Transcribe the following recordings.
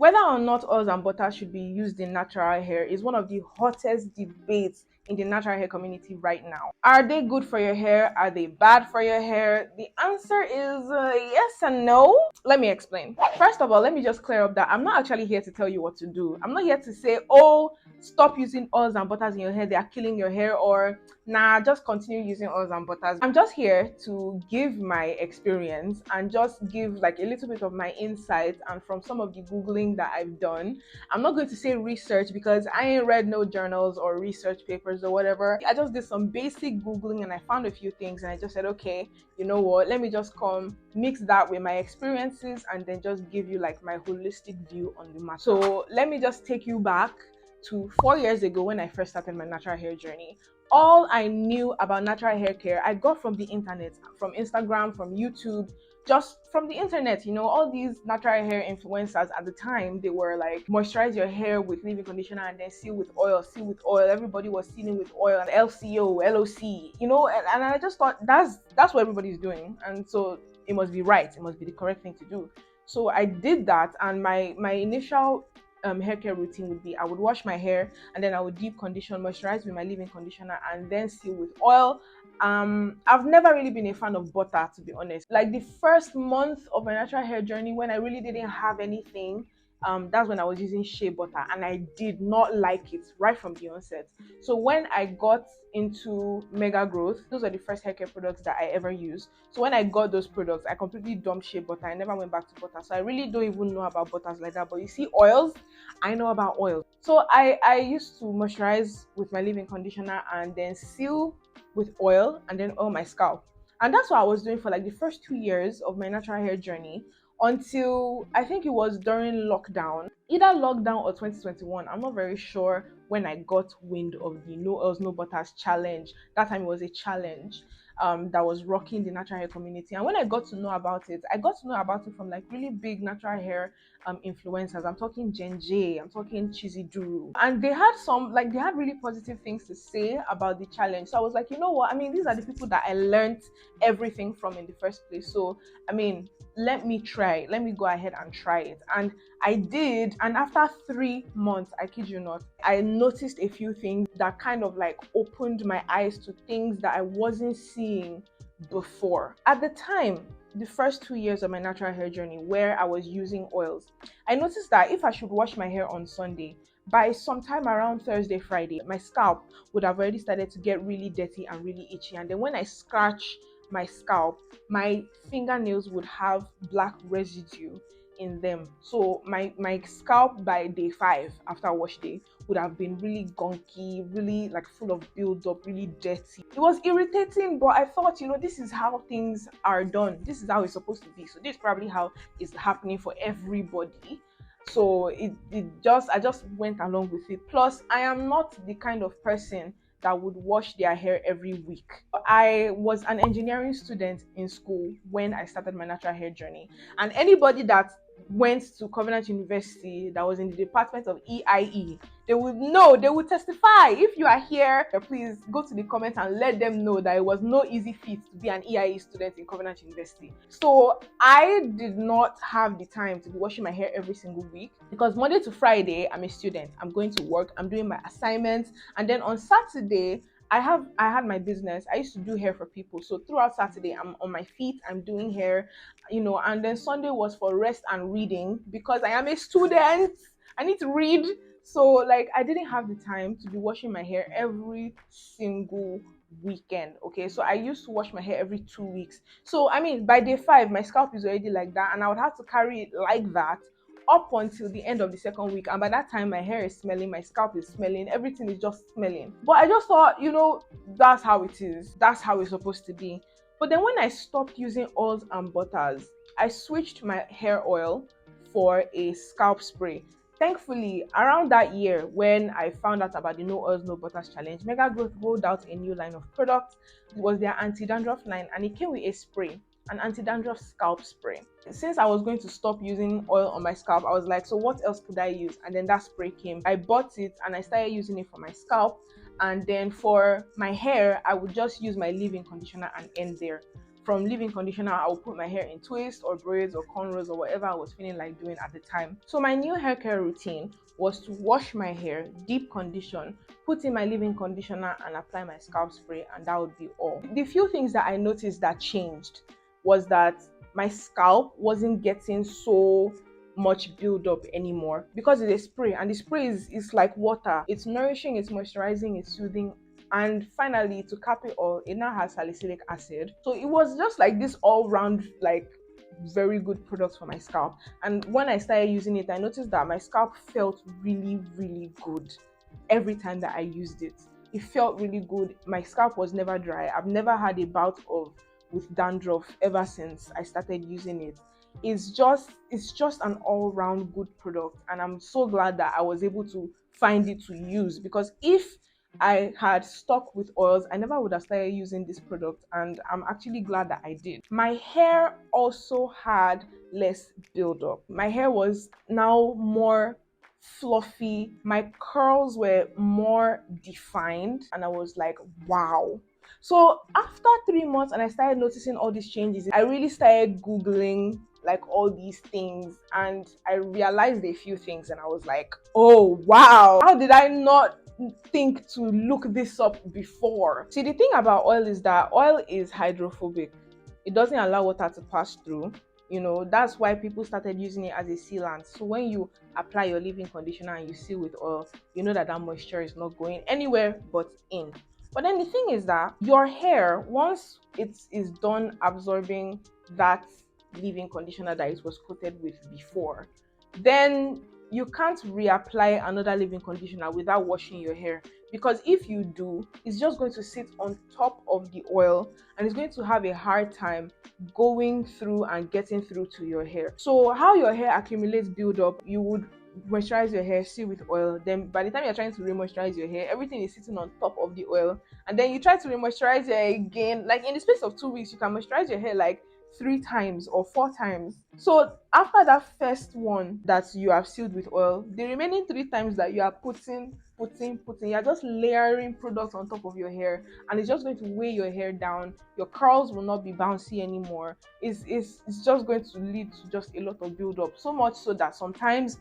Whether or not oils and butters should be used in natural hair is one of the hottest debates in the natural hair community right now. Are they good for your hair? Are they bad for your hair? The answer is yes and no. Let me explain. First of all, let me just clear up that I'm not actually here to tell you what to do. I'm not here to say, oh, stop using oils and butters in your hair, they are killing your hair, or nah, just continue using oils and butters. I'm just here to give my experience and just give like a little bit of my insight and from some of the Googling that I've done. I'm not going to say research because I ain't read no journals or research papers or whatever. I just did some basic Googling and I found a few things and I just said, okay, you know what, let me just come mix that with my experiences and then just give you like my holistic view on the matter. So let me just take you back to 4 years ago when I first started my natural hair journey. All I knew about natural hair care, I got from the internet, from Instagram, from YouTube, just from the internet. You know, all these natural hair influencers at the time, they were like, moisturize your hair with leave-in conditioner and then seal with oil, seal with oil. Everybody was sealing with oil and LCO, LOC, you know, and I just thought that's what everybody's doing. And so it must be right. It must be the correct thing to do. So I did that, and my initial hair care routine would be I would wash my hair and then I would deep condition, moisturize with my leave-in conditioner, and then seal with oil. I've never really been a fan of butter, to be honest. Like the first month of my natural hair journey, when I really didn't have anything, that's when I was using shea butter, and I did not like it right from the onset. So when I got into Mega Growth, those are the first hair care products that I ever used. So when I got those products, I completely dumped shea butter. I never went back to butter. So I really don't even know about butters like that. But you see, oils, I know about oils. So I used to moisturize with my leave-in conditioner and then seal with oil and then oil my scalp. And that's what I was doing for like the first 2 years of my natural hair journey until I think it was during lockdown, either lockdown or 2021. I'm not very sure when I got wind of the No Oils, No Butters challenge. That time it was a challenge that was rocking the natural hair community. And when I got to know about it, I got to know about it from like really big natural hair influencers. I'm talking Jen J, I'm talking Cheesy Duru. And they had they had really positive things to say about the challenge. So I was like, you know what? I mean, these are the people that I learned everything from in the first place. So, I mean, let me try, let me go ahead and try it. And I did, and after 3 months, I kid you not, I noticed a few things that kind of like opened my eyes to things that I wasn't seeing before. At the time, the first 2 years of my natural hair journey where I was using oils, I noticed that if I should wash my hair on Sunday, by sometime around Thursday, Friday, my scalp would have already started to get really dirty and really itchy. And then when I scratch my scalp, my fingernails would have black residue in them. So my scalp by day 5 after wash day would have been really gunky, really like full of buildup, really dirty. It was irritating, but I thought, you know, this is how things are done. This is how it's supposed to be. So this is probably how it's happening for everybody. So I just went along with it. Plus, I am not the kind of person that would wash their hair every week. I was an engineering student in school when I started my natural hair journey. And anybody that went to Covenant University that was in the department of EIE, they would know, they would testify. If you are here, please go to the comments and let them know that it was no easy feat to be an EIE student in Covenant University. So I did not have the time to be washing my hair every single week because Monday to Friday, I'm a student. I'm going to work, I'm doing my assignments, and then on Saturday, I had my business. I used to do hair for people. So throughout Saturday, I'm on my feet, I'm doing hair, you know, and then Sunday was for rest and reading because I am a student. I need to read. So like I didn't have the time to be washing my hair every single weekend. Okay. So I used to wash my hair every 2 weeks. So I mean by day 5, my scalp is already like that, and I would have to carry it like that up until the end of the second week. And by that time, my hair is smelling, my scalp is smelling, everything is just smelling. But I just thought, you know, that's how it is. That's how it's supposed to be. But then when I stopped using oils and butters, I switched my hair oil for a scalp spray. Thankfully, around that year when I found out about the No Oils, No Butters challenge, Mega Growth rolled out a new line of products. It was their anti-dandruff line, and it came with a spray, an anti-dandruff scalp spray. Since I was going to stop using oil on my scalp, I was like, so what else could I use? And then that spray came. I bought it and I started using it for my scalp. And then for my hair, I would just use my leave-in conditioner and end there. from leave-in conditioner, I would put my hair in twists or braids or cornrows or whatever I was feeling like doing at the time. So my new hair care routine was to wash my hair, deep condition, put in my leave-in conditioner and apply my scalp spray, and that would be all. The few things that I noticed that changed was that my scalp wasn't getting so much build up anymore because it's a spray, and the spray is like water. It's nourishing, it's moisturizing, it's soothing, and finally, to cap it all, it now has salicylic acid. So it was just like this all-round, like, very good product for my scalp. And when I started using it, I noticed that my scalp felt really, really good every time that I used it. It felt really good. My scalp was never dry. I've never had a bout of with dandruff ever since I started using it. It's just an all-round good product, and I'm so glad that I was able to find it to use, because if I had stuck with oils, I never would have started using this product, and I'm actually glad that I did. My hair also had less buildup. My hair was now more fluffy. My curls were more defined, and I was like, wow. So after 3 months, and I started noticing all these changes, I really started Googling like all these things, and I realized a few things, and I was like, oh wow, how did I not think to look this up before? See, the thing about oil is that oil is hydrophobic. It doesn't allow water to pass through. That's why people started using it as a sealant. So when you apply your leave-in conditioner and you seal with oil, you know that moisture is not going anywhere but in. But then the thing is that your hair, once it is done absorbing that leave-in conditioner that it was coated with before, then you can't reapply another leave-in conditioner without washing your hair, because if you do, it's just going to sit on top of the oil and it's going to have a hard time going through and getting through to your hair. So how your hair accumulates buildup, you would moisturize your hair, seal with oil, then by the time you're trying to re-moisturize your hair, everything is sitting on top of the oil, and then you try to re-moisturize your hair again. Like in the space of 2 weeks, you can moisturize your hair like 3 times or 4 times. So after that first one that you have sealed with oil, the remaining 3 times that you are putting, you're just layering products on top of your hair, and it's just going to weigh your hair down. Your curls will not be bouncy anymore. It's just going to lead to just a lot of buildup. So much so that sometimes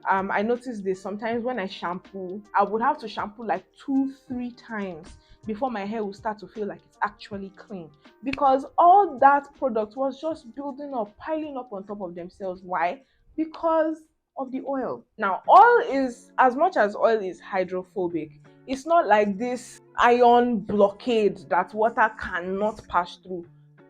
I noticed this. Sometimes when I shampoo, I would have to shampoo like 2-3 times before my hair will start to feel like it's actually clean, because all that product was just building up, piling up on top of themselves. Why? Because of the oil. Now, oil is, as much as oil is hydrophobic, it's not like this iron blockade that water cannot pass through.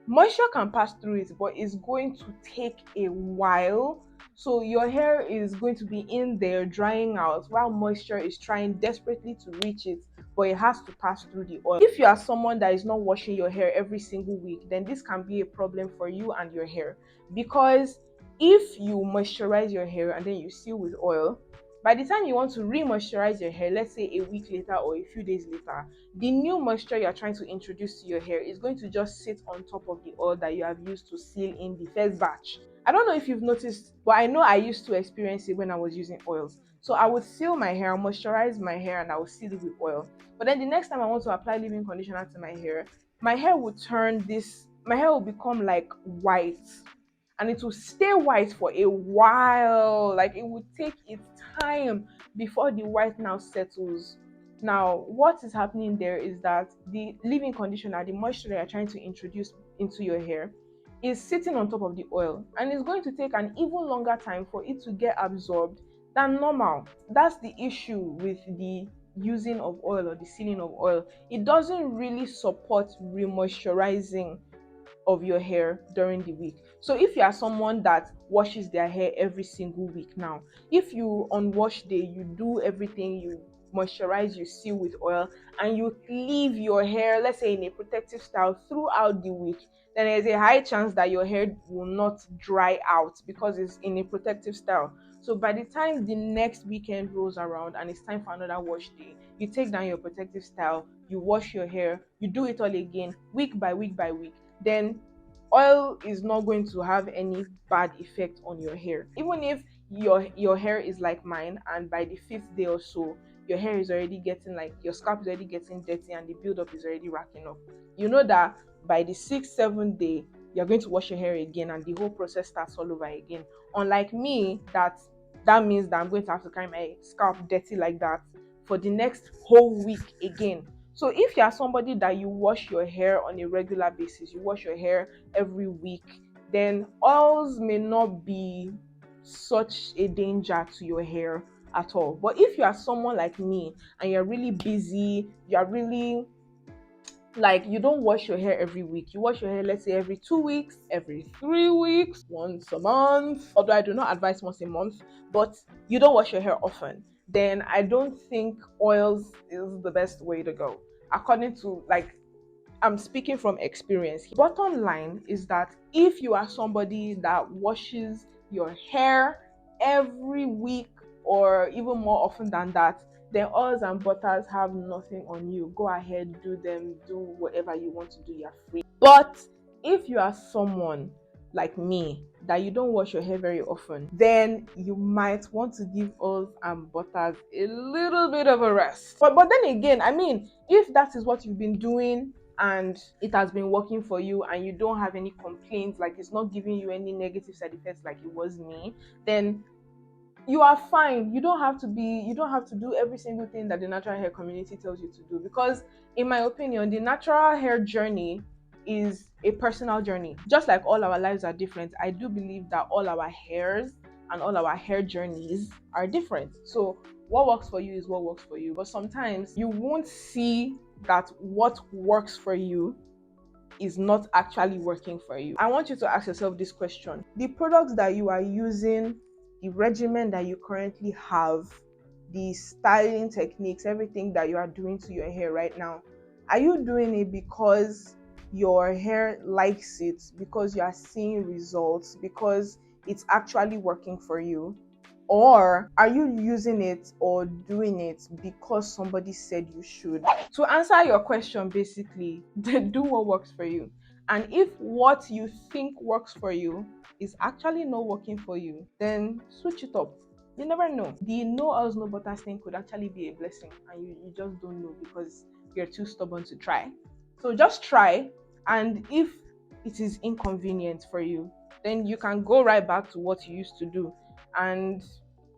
Moisture can pass through it, but it's going to take a while. So your hair is going to be in there drying out while moisture is trying desperately to reach it, but it has to pass through the oil. If you are someone that is not washing your hair every single week, then this can be a problem for you and your hair, because if you moisturize your hair and then you seal with oil, by the time you want to re-moisturize your hair, let's say a week later or a few days later, the new moisture you're trying to introduce to your hair is going to just sit on top of the oil that you have used to seal in the first batch. I don't know if you've noticed, but I know I used to experience it when I was using oils. So I would seal my hair, moisturize my hair, and I would seal it with oil. But then the next time I want to apply leave-in conditioner to my hair would my hair will become like white, and it will stay white for a while. Like it would take its time before the white now settles. Now, what is happening there is that the leave-in conditioner, the moisture that you're trying to introduce into your hair, is sitting on top of the oil, and it's going to take an even longer time for it to get absorbed than normal. That's the issue with the using of oil or the sealing of oil. It doesn't really support remoisturizing of your hair during the week. So if you are someone that washes their hair every single week, now if you on wash day you do everything, you moisturize, you seal with oil, and you leave your hair, let's say in a protective style throughout the week, then there's a high chance that your hair will not dry out because it's in a protective style. So by the time the next weekend rolls around and it's time for another wash day, you take down your protective style, you wash your hair, you do it all again, week by week by week, then oil is not going to have any bad effect on your hair. Even if your hair is like mine, and by the 5th day or so, your hair is already getting, like, your scalp is already getting dirty and the buildup is already racking up, you know that by the 6th, 7th day, you're going to wash your hair again, and the whole process starts all over again. Unlike me, that means that I'm going to have to carry my scalp dirty like that for the next whole week again. So if you are somebody that you wash your hair on a regular basis, you wash your hair every week, then oils may not be such a danger to your hair at all. But if you are someone like me and you're really busy, you're really like, you don't wash your hair every week, you wash your hair, let's say, every 2 weeks, every 3 weeks, once a month, although I do not advise once a month, but you don't wash your hair often, then I don't think oils is the best way to go, according to, like, I'm speaking from experience. Bottom line is that if you are somebody that washes your hair every week or even more often than that, then oils and butters have nothing on you. Go ahead, do them, do whatever you want to do, you're free. But if you are someone like me that you don't wash your hair very often, then you might want to give oils and butters a little bit of a rest. But then again, I mean, if that is what you've been doing and it has been working for you and you don't have any complaints, like it's not giving you any negative side effects like it was me, then you are fine. You don't have to do every single thing that the natural hair community tells you to do, because in my opinion, the natural hair journey is a personal journey. Just like all our lives are different, I do believe that all our hairs and all our hair journeys are different. So what works for you is what works for you, but sometimes you won't see that what works for you is not actually working for you. I want you to ask yourself this question: the products that you are using, the regimen that you currently have, the styling techniques, everything that you are doing to your hair right now, are you doing it because your hair likes it, because you are seeing results, because it's actually working for you? Or are you using it or doing it because somebody said you should? To answer your question, basically, do what works for you. And if what you think works for you is actually not working for you, then switch it up. You never know. The no oils, no butters thing could actually be a blessing, and you just don't know because you're too stubborn to try. So just try, and if it is inconvenient for you, then you can go right back to what you used to do. And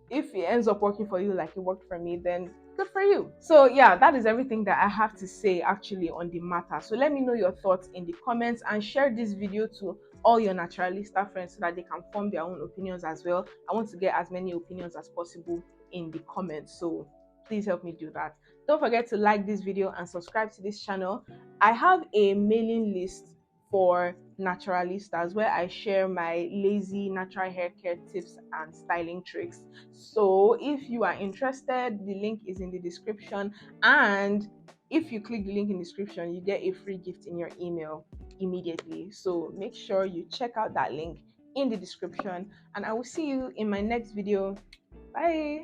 if it ends up working for you like it worked for me, then good for you. So yeah, that is everything that I have to say actually on the matter. So let me know your thoughts in the comments, and share this video to all your naturalista friends so that they can form their own opinions as well. I want to get as many opinions as possible in the comments, so please help me do that. Don't forget to like this video and subscribe to this channel. I have a mailing list for naturalistas where I share my lazy natural hair care tips and styling tricks. So if you are interested, the link is in the description, and if you click the link in the description, you get a free gift in your email immediately. So make sure you check out that link in the description, and I will see you in my next video. Bye.